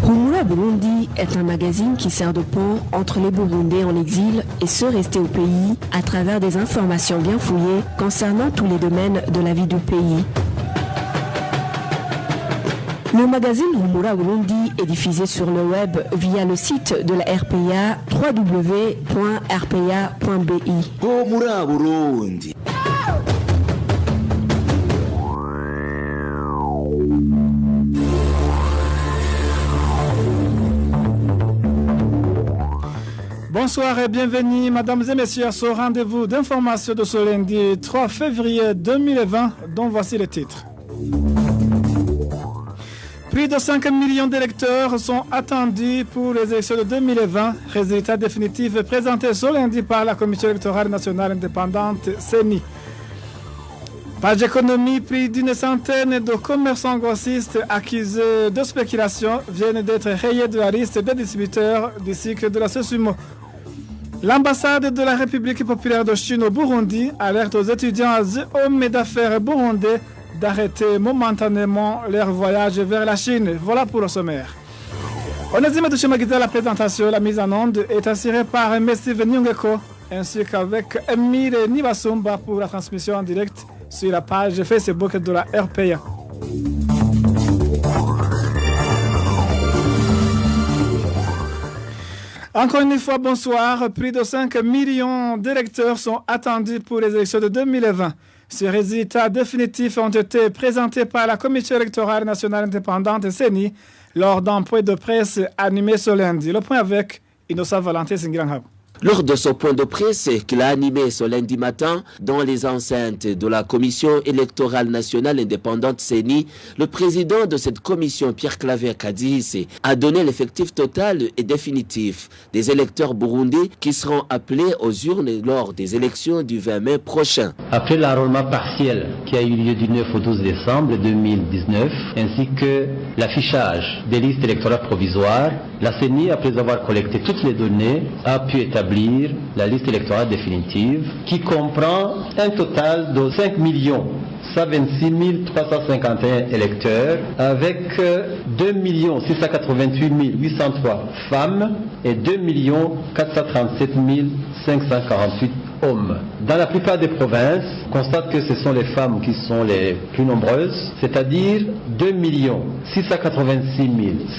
Humura Burundi est un magazine qui sert de pont entre les Burundais en exil et ceux restés au pays à travers des informations bien fouillées concernant tous les domaines de la vie du pays. Le magazine Humura Burundi est diffusé sur le web via le site de la RPA www.rpa.bi. Humura Burundi. Bonsoir et bienvenue, mesdames et messieurs, à ce rendez-vous d'information de ce lundi 3 février 2020, dont voici les titres. Plus de 5 millions d'électeurs sont attendus pour les élections de 2020. Résultat définitif présenté ce lundi par la Commission électorale nationale indépendante CENI. Page économie, plus d'une centaine de commerçants grossistes accusés de spéculation viennent d'être rayés de la liste des distributeurs du cycle de la SESUMO. L'ambassade de la République populaire de Chine au Burundi alerte aux étudiants et hommes d'affaires burundais d'arrêter momentanément leur voyage vers la Chine. Voilà pour le sommaire. Onésime Dushimagida, la présentation, la mise en onde est assurée par Messi Nyongeko ainsi qu'avec Emile Nibasumba pour la transmission en direct sur la page Facebook de la RPA. Encore une fois, bonsoir. Plus de 5 millions d'électeurs sont attendus pour les élections de 2020. Ces résultats définitifs ont été présentés par la Commission électorale nationale indépendante CENI lors d'un point de presse animé ce lundi. Le point avec Innocent Valentin Singranghab. Lors de ce point de presse qu'il a animé ce lundi matin dans les enceintes de la Commission électorale nationale indépendante CENI, le président de cette commission, Pierre-Claver Kadzihise, a donné l'effectif total et définitif des électeurs burundais qui seront appelés aux urnes lors des élections du 20 mai prochain. Après l'enrôlement partiel qui a eu lieu du 9 au 12 décembre 2019, ainsi que l'affichage des listes électorales provisoires, la CENI, après avoir collecté toutes les données, a pu établir la liste électorale définitive qui comprend un total de 5 126 351 électeurs avec 2 688 803 femmes et 2 437 548 hommes. Dans la plupart des provinces, on constate que ce sont les femmes qui sont les plus nombreuses, c'est-à-dire 2 686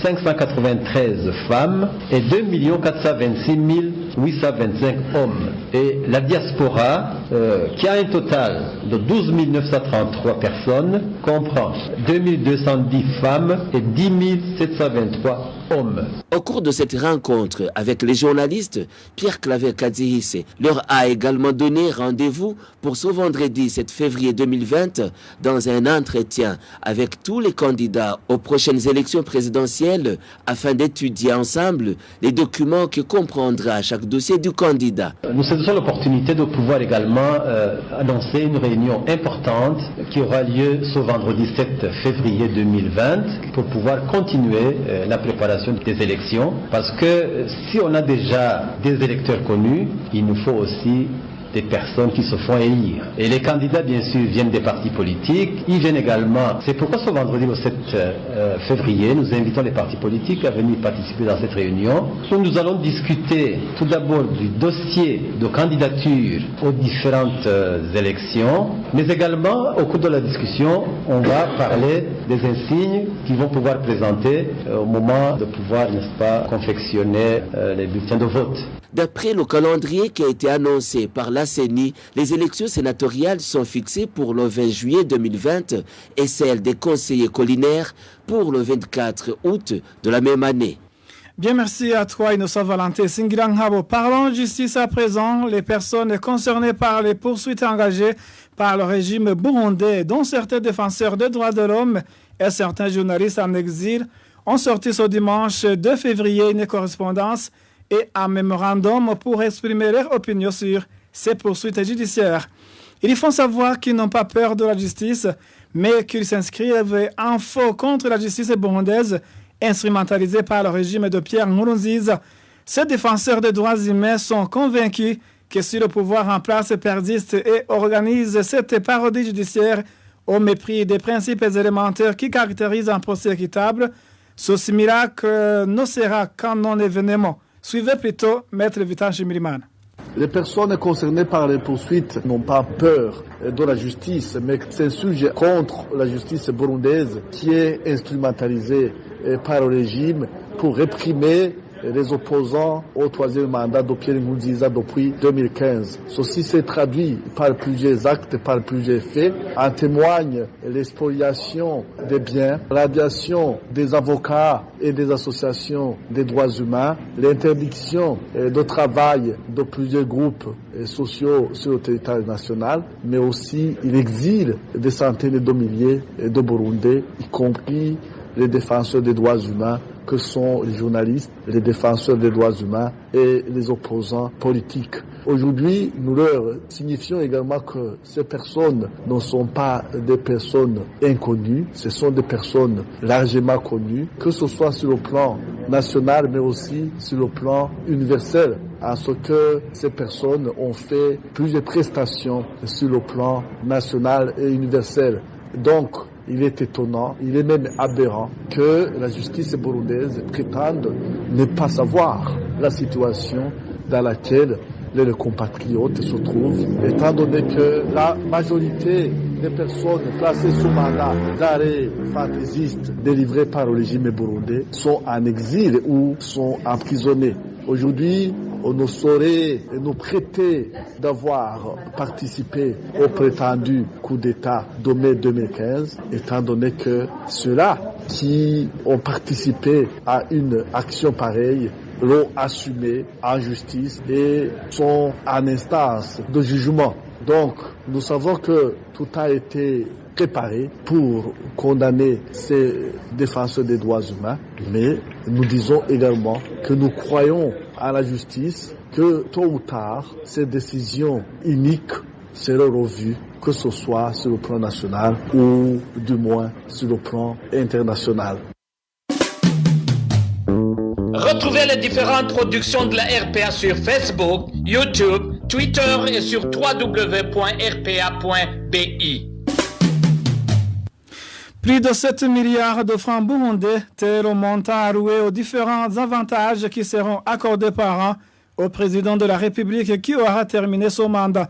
593 femmes et 2 426 825 hommes. Et la diaspora, qui a un total de 12 933 personnes, comprend 2 210 femmes et 10 723 hommes. Au cours de cette rencontre avec les journalistes, Pierre-Claver Kadzihise leur a également donné rendez-vous pour ce vendredi 7 février 2020 dans un entretien avec tous les candidats aux prochaines élections présidentielles afin d'étudier ensemble les documents que comprendra chaque dossier du candidat. Nous saisissons l'opportunité de pouvoir également annoncer une réunion importante qui aura lieu ce vendredi 7 février 2020 pour pouvoir continuer la préparation des élections, parce que si on a déjà des électeurs connus, il nous faut aussi des personnes qui se font élire. Et les candidats, bien sûr, viennent des partis politiques, ils viennent également. C'est pourquoi ce vendredi, le 7 février, nous invitons les partis politiques à venir participer dans cette réunion, où nous allons discuter tout d'abord du dossier de candidature aux différentes élections, mais également, au cours de la discussion, on va parler des insignes qu'ils vont pouvoir présenter au moment de pouvoir, n'est-ce pas, confectionner les bulletins de vote. D'après le calendrier qui a été annoncé par la CENI, les élections sénatoriales sont fixées pour le 20 juillet 2020 et celles des conseillers collinaires pour le 24 août de la même année. Bien, merci à toi, Innocent Valentin Singranghabo. Parlons justice à présent. Les personnes concernées par les poursuites engagées par le régime burundais, dont certains défenseurs des droits de l'homme et certains journalistes en exil, ont sorti ce dimanche 2 février une correspondance et un mémorandum pour exprimer leur opinion sur ces poursuites judiciaires. Ils font savoir qu'ils n'ont pas peur de la justice, mais qu'ils s'inscrivent en faux contre la justice burundaise, instrumentalisée par le régime de Pierre Nkurunziza. Ces défenseurs des droits humains sont convaincus que si le pouvoir en place persiste et organise cette parodie judiciaire au mépris des principes élémentaires qui caractérisent un procès équitable, Ce miracle ne sera qu'un non-événement. Suivez plutôt Maître Vitan Shimirimana. Les personnes concernées par les poursuites n'ont pas peur de la justice, mais c'est un sujet contre la justice burundaise qui est instrumentalisé par le régime pour réprimer les opposants au troisième mandat de Pierre Nkurunziza depuis 2015. Ceci s'est traduit par plusieurs actes, par plusieurs faits. En témoigne l'expoliation des biens, la radiation des avocats et des associations des droits humains, l'interdiction de travail de plusieurs groupes sociaux sur le territoire national, mais aussi l'exil des centaines de milliers de Burundais, y compris les défenseurs des droits humains, que sont les journalistes, les défenseurs des droits humains et les opposants politiques. Aujourd'hui, nous leur signifions également que ces personnes ne sont pas des personnes inconnues, ce sont des personnes largement connues, que ce soit sur le plan national, mais aussi sur le plan universel, en ce que ces personnes ont fait plusieurs prestations sur le plan national et universel. Donc, il est étonnant, il est même aberrant que la justice burundaise prétende ne pas savoir la situation dans laquelle les compatriotes se trouvent, étant donné que la majorité des personnes placées sous mandat d'arrêt fantaisiste délivrées par le régime burundais sont en exil ou sont emprisonnés. Aujourd'hui, on ne saurait nous prêter d'avoir participé au prétendu coup d'État de mai 2015, étant donné que ceux-là qui ont participé à une action pareille l'ont assumé en justice et sont en instance de jugement. Donc, nous savons que tout a été préparé pour condamner ces défenseurs des droits humains, mais nous disons également que nous croyons à la justice, que tôt ou tard, ces décisions iniques seront revues, que ce soit sur le plan national ou du moins sur le plan international. Retrouvez les différentes productions de la RPA sur Facebook, YouTube, Twitter et sur www.rpa.bi. Plus de 7 milliards de francs burundais, tel le montant alloué aux différents avantages qui seront accordés par an au président de la République qui aura terminé son mandat.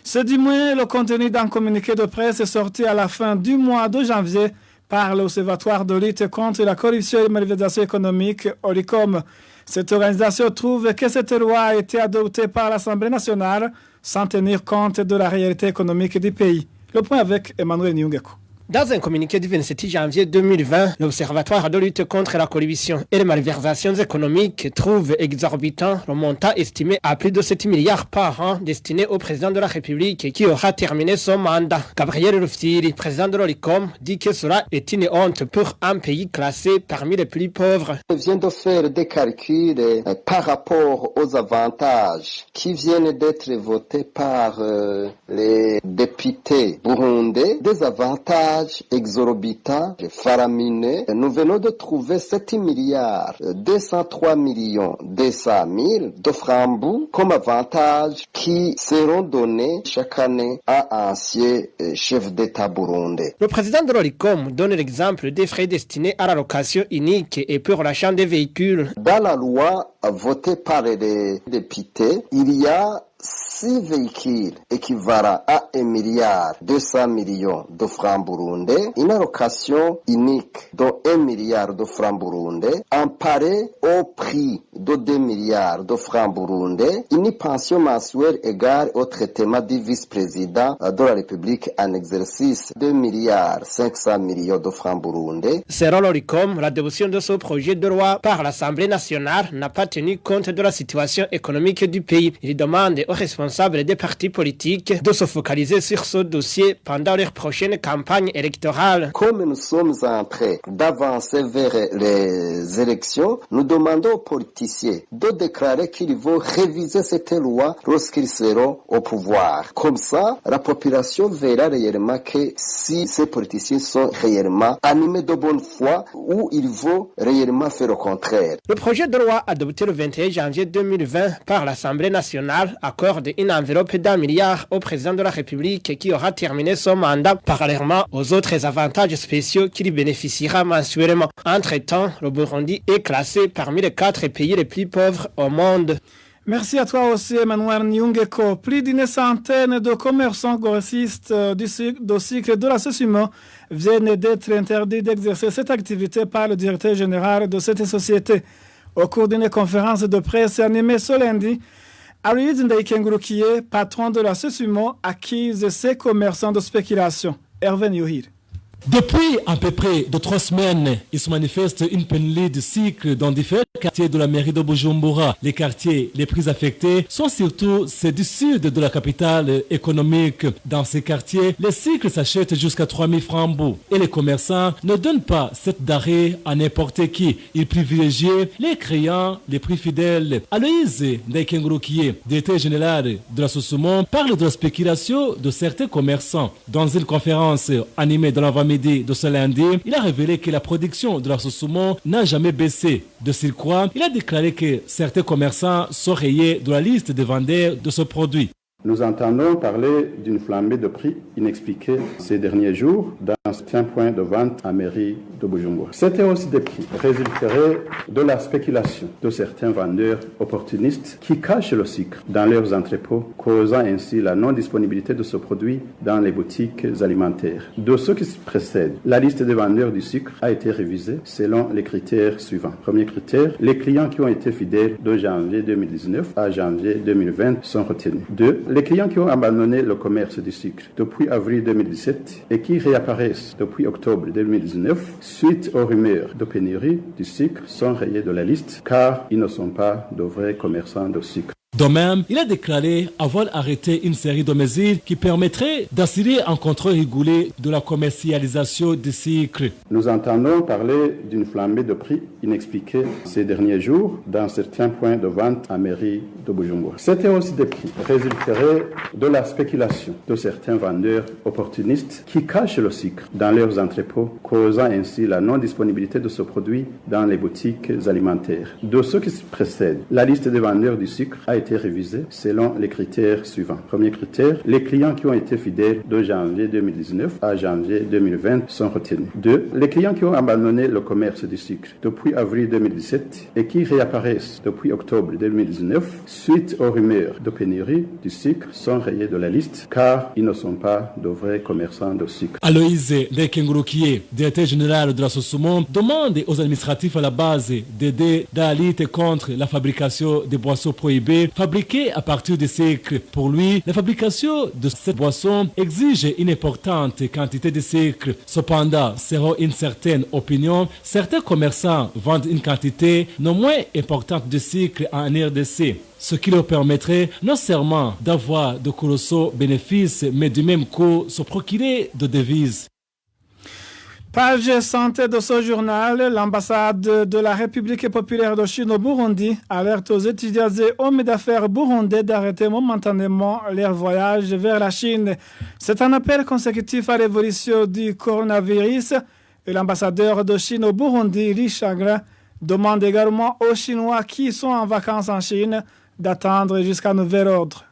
Ce dimanche, le contenu d'un communiqué de presse est sorti à la fin du mois de janvier par l'Observatoire de lutte contre la corruption et la malversation économique, OLICOM. Cette organisation trouve que cette loi a été adoptée par l'Assemblée nationale sans tenir compte de la réalité économique du pays. Le point avec Emmanuel Nyungeko. Dans un communiqué du 27 janvier 2020, l'Observatoire de lutte contre la corruption et les malversations économiques trouve exorbitant le montant estimé à plus de 7 milliards par an destiné au président de la République qui aura terminé son mandat. Gabriel Rufyiri, président de l'OLICOM, dit que cela est une honte pour un pays classé parmi les plus pauvres. Je viens de faire des calculs par rapport aux avantages qui viennent d'être votés par les députés burundais, des avantages exorbitant, faramineux. Nous venons de trouver 7 milliards 203 millions 200 000 de francs comme avantages qui seront donnés chaque année à un ancien chef d'État burundais. Le président de l'OLICOM donne l'exemple des frais destinés à la location unique et pour l'achat des véhicules. Dans la loi votée par les députés, il y a 6 véhicules équivalents à 1 milliard 200 millions de francs burundais, une allocation unique de 1 milliard de francs burundais, emparée au prix de 2 milliards de francs burundais, une pension mensuelle égale au traitement du vice-président de la République en exercice 2 milliards 500 millions de francs burundais. Selon l'OLICOM, l'adoption de ce projet de loi par l'Assemblée nationale n'a pas tenu compte de la situation économique du pays. Il demande aux responsables des partis politiques de se focaliser sur ce dossier pendant leur prochaine campagne électorale. Comme nous sommes en train d'avancer vers les élections, nous demandons aux politiciens politiciens de déclarer qu'ils vont réviser cette loi lorsqu'ils seront au pouvoir. Comme ça, la population verra réellement que si ces politiciens sont réellement animés de bonne foi ou ils vont réellement faire le contraire. Le projet de loi adopté le 21 janvier 2020 par l'Assemblée nationale accorde une enveloppe d'1 milliard au président de la République qui aura terminé son mandat, parallèlement aux autres avantages spéciaux qu'il bénéficiera mensuellement. Entre-temps, le Burundi est classé parmi les 4 pays les plus pauvres au monde. Merci à toi aussi, Emmanuel Nyungeko. Plus d'une centaine de commerçants grossistes du cycle de la Sosimo viennent d'être interdits d'exercer cette activité par le directeur général de cette société. Au cours d'une conférence de presse animée ce lundi, Aloïse Ndaikengurukiye, patron de la Sosimo, accuse ces commerçants de spéculation. Hervé Nyuhir. Depuis à peu près 3 semaines, il se manifeste une pénurie de cycles dans différents quartiers de la mairie de Bujumbura. Les quartiers les plus affectés sont surtout ceux du sud de la capitale économique. Dans ces quartiers, les cycles s'achètent jusqu'à 3000 francs et les commerçants ne donnent pas cette d'arrêt à n'importe qui. Ils privilégient les clients les plus fidèles. Aloïse Ndaikengurukiye, directeur général de la Sosimo, parle de la spéculation de certains commerçants. Dans une conférence animée dans l'avant-midi de ce lundi, il a révélé que la production de la Sosimo n'a jamais baissé. De surcroît, il a déclaré que certains commerçants sont rayés de la liste des vendeurs de ce produit. Nous entendons parler d'une flambée de prix inexpliquée ces derniers jours dans certains points de vente à mairie de Bujumbura. C'était aussi des prix résulteraient de la spéculation de certains vendeurs opportunistes qui cachent le sucre dans leurs entrepôts, causant ainsi la non-disponibilité de ce produit dans les boutiques alimentaires. De ce qui précède, la liste des vendeurs du sucre a été révisée selon les critères suivants. Premier critère, les clients qui ont été fidèles de janvier 2019 à janvier 2020 sont retenus. 2. Les clients qui ont abandonné le commerce du sucre depuis avril 2017 et qui réapparaissent depuis octobre 2019 suite aux rumeurs de pénurie du sucre sont rayés de la liste car ils ne sont pas de vrais commerçants de sucre. De même, il a déclaré avoir arrêté une série de mesures qui permettraient d'assurer un contrôle régulier de la commercialisation du sucre. Nous entendons parler d'une flambée de prix inexpliquée ces derniers jours dans certains points de vente à mairie de Bujumbura. C'était aussi des prix résulteraient de la spéculation de certains vendeurs opportunistes qui cachent le sucre dans leurs entrepôts, causant ainsi la non-disponibilité de ce produit dans les boutiques alimentaires. De ce qui précède, la liste des vendeurs du sucre a été révisée selon les critères suivants. Premier critère, les clients qui ont été fidèles de janvier 2019 à janvier 2020 sont retenus. 2. Les clients qui ont abandonné le commerce du sucre depuis avril 2017 et qui réapparaissent depuis octobre 2019 suite aux rumeurs de pénurie du sucre sont rayés de la liste car ils ne sont pas de vrais commerçants de sucre. Aloïse Ndaikengurukiye, directeur général de la Sosimo, demande aux administratifs à la base d'aider dans la lutte contre la fabrication des boissons prohibées fabriquées à partir de sucre. Pour lui, la fabrication de cette boisson exige une importante quantité de sucre. Cependant, selon une certaine opinion, certains commerçants vendent une quantité non moins importante de sucre en RDC, ce qui leur permettrait non seulement d'avoir de colossaux bénéfices, mais du même coup se procurer de devises. Page santé de ce journal, l'ambassade de la République populaire de Chine au Burundi alerte aux étudiants et hommes d'affaires burundais d'arrêter momentanément leur voyage vers la Chine. C'est un appel consécutif à l'évolution du coronavirus et l'ambassadeur de Chine au Burundi, Li Shangla, demande également aux Chinois qui sont en vacances en Chine d'attendre jusqu'à nouvel ordre.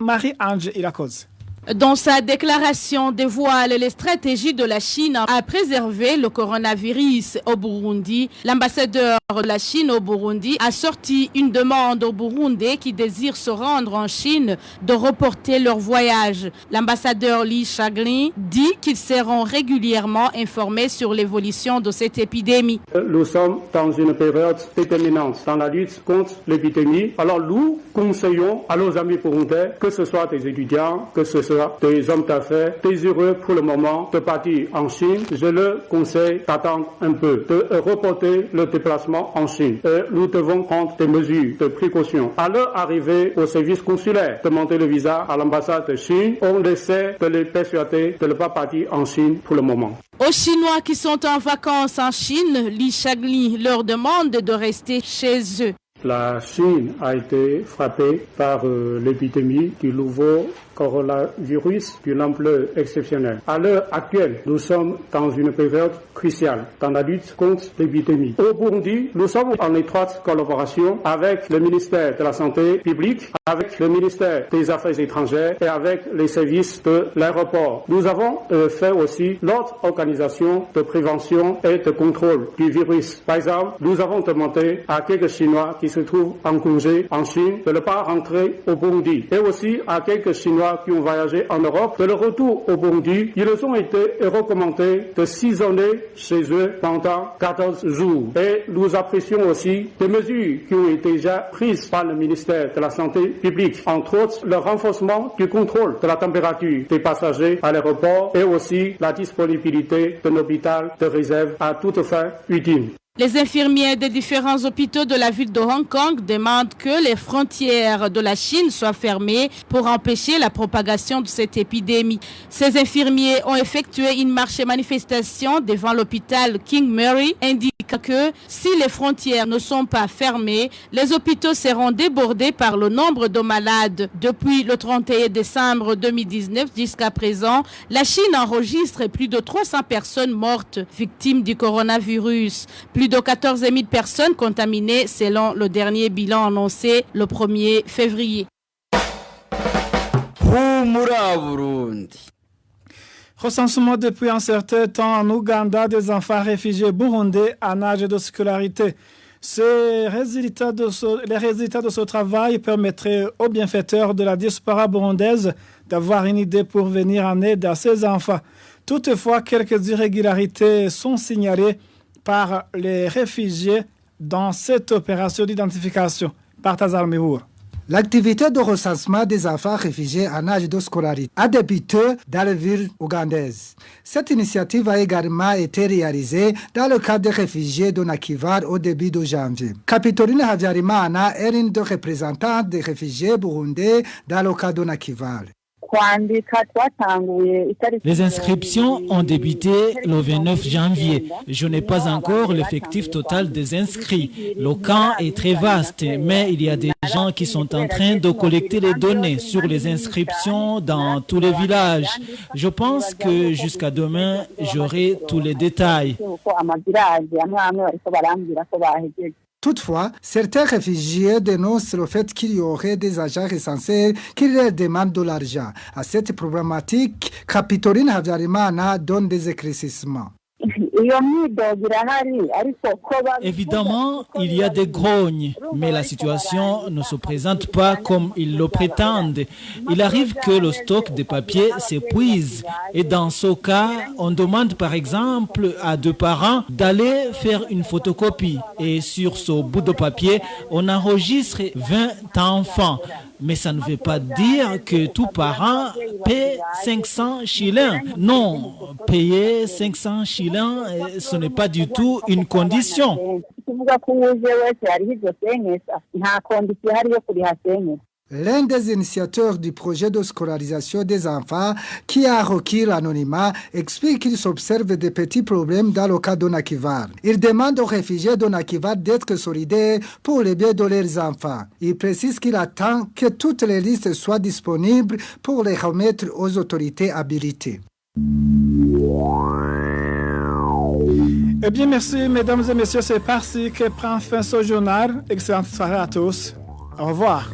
Marie-Ange Ilakoz. Dans sa déclaration, dévoile les stratégies de la Chine à préserver le coronavirus au Burundi. L'ambassadeur de la Chine au Burundi a sorti une demande aux Burundais qui désirent se rendre en Chine de reporter leur voyage. L'ambassadeur Li Shangli dit qu'ils seront régulièrement informés sur l'évolution de cette épidémie. Nous sommes dans une période déterminante dans la lutte contre l'épidémie. Alors nous conseillons à nos amis burundais, que ce soit des étudiants, que ce soit des hommes d'affaires désireux pour le moment de partir en Chine, je leur conseille d'attendre un peu, de reporter le déplacement en Chine. Et nous devons prendre des mesures de précaution. À leur arrivée au service consulaire, demander le visa à l'ambassade de Chine, on essaie de les persuader de ne pas partir en Chine pour le moment. Aux Chinois qui sont en vacances en Chine, Li Shangli leur demande de rester chez eux. La Chine a été frappée par l'épidémie du nouveau coronavirus d'une ampleur exceptionnelle. À l'heure actuelle, nous sommes dans une période cruciale dans la lutte contre l'épidémie. Au Burundi, nous sommes en étroite collaboration avec le ministère de la Santé publique, avec le ministère des Affaires étrangères et avec les services de l'aéroport. Nous avons fait aussi l'autre organisation de prévention et de contrôle du virus. Par exemple, nous avons demandé à quelques Chinois qui se trouvent en congé en Chine de ne pas rentrer au Burundi et aussi à quelques Chinois qui ont voyagé en Europe. De leur retour au Burundi, ils ont été recommandés de s'isoler chez eux pendant 14 jours. Et nous apprécions aussi des mesures qui ont été déjà prises par le ministère de la Santé publique, entre autres le renforcement du contrôle de la température des passagers à l'aéroport et aussi la disponibilité d'un hôpital de réserve à toute fin utile. Les infirmiers des différents hôpitaux de la ville de Hong Kong demandent que les frontières de la Chine soient fermées pour empêcher la propagation de cette épidémie. Ces infirmiers ont effectué une marche et manifestation devant l'hôpital King Mary, indiquant que si les frontières ne sont pas fermées, les hôpitaux seront débordés par le nombre de malades. Depuis le 31 décembre 2019 jusqu'à présent, la Chine enregistre plus de 300 personnes mortes victimes du coronavirus. Plus de 14 000 personnes contaminées selon le dernier bilan annoncé le 1er février. Recensement depuis un certain temps en Ouganda des enfants réfugiés burundais en âge de scolarité. Les résultats de ce travail permettraient aux bienfaiteurs de la diaspora burundaise d'avoir une idée pour venir en aide à ces enfants. Toutefois, quelques irrégularités sont signalées par les réfugiés dans cette opération d'identification. Balthazar Mehour. L'activité de recensement des enfants réfugiés en âge de scolarité a débuté dans les villes ougandaises. Cette initiative a également été réalisée dans le cadre des réfugiés de Nakivar au début de janvier. Capitoline Habyarimana est une des représentantes des réfugiés burundais dans le cas de Nakivar. Les inscriptions ont débuté le 29 janvier. Je n'ai pas encore l'effectif total des inscrits. Le camp est très vaste, mais il y a des gens qui sont en train de collecter les données sur les inscriptions dans tous les villages. Je pense que jusqu'à demain, j'aurai tous les détails. Toutefois, certains réfugiés dénoncent le fait qu'il y aurait des agents recensés qui leur demandent de l'argent. À cette problématique, Capitoline Habyarimana donne des éclaircissements. Évidemment, il y a des grognes, mais la situation ne se présente pas comme ils le prétendent. Il arrive que le stock de papier s'épuise et dans ce cas, on demande par exemple à deux parents d'aller faire une photocopie et sur ce bout de papier, on enregistre 20 enfants. Mais ça ne veut pas dire que tout parent paie 500 shillings. Non, payer 500 shillings, ce n'est pas du tout une condition. L'un des initiateurs du projet de scolarisation des enfants qui a requis l'anonymat explique qu'il s'observe des petits problèmes dans le cas de Nakivar. Il demande aux réfugiés de Nakivar d'être solidaires pour le bien de leurs enfants. Il précise qu'il attend que toutes les listes soient disponibles pour les remettre aux autorités habilitées. Eh bien, merci, mesdames et messieurs. C'est parti que prend fin ce journal. Excellente soirée à tous. Au revoir.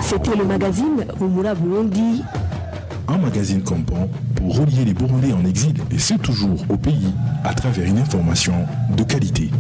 C'était le magazine Rumura Burundi. Un magazine complet pour relier les Burundais en exil et ceux toujours au pays à travers une information de qualité.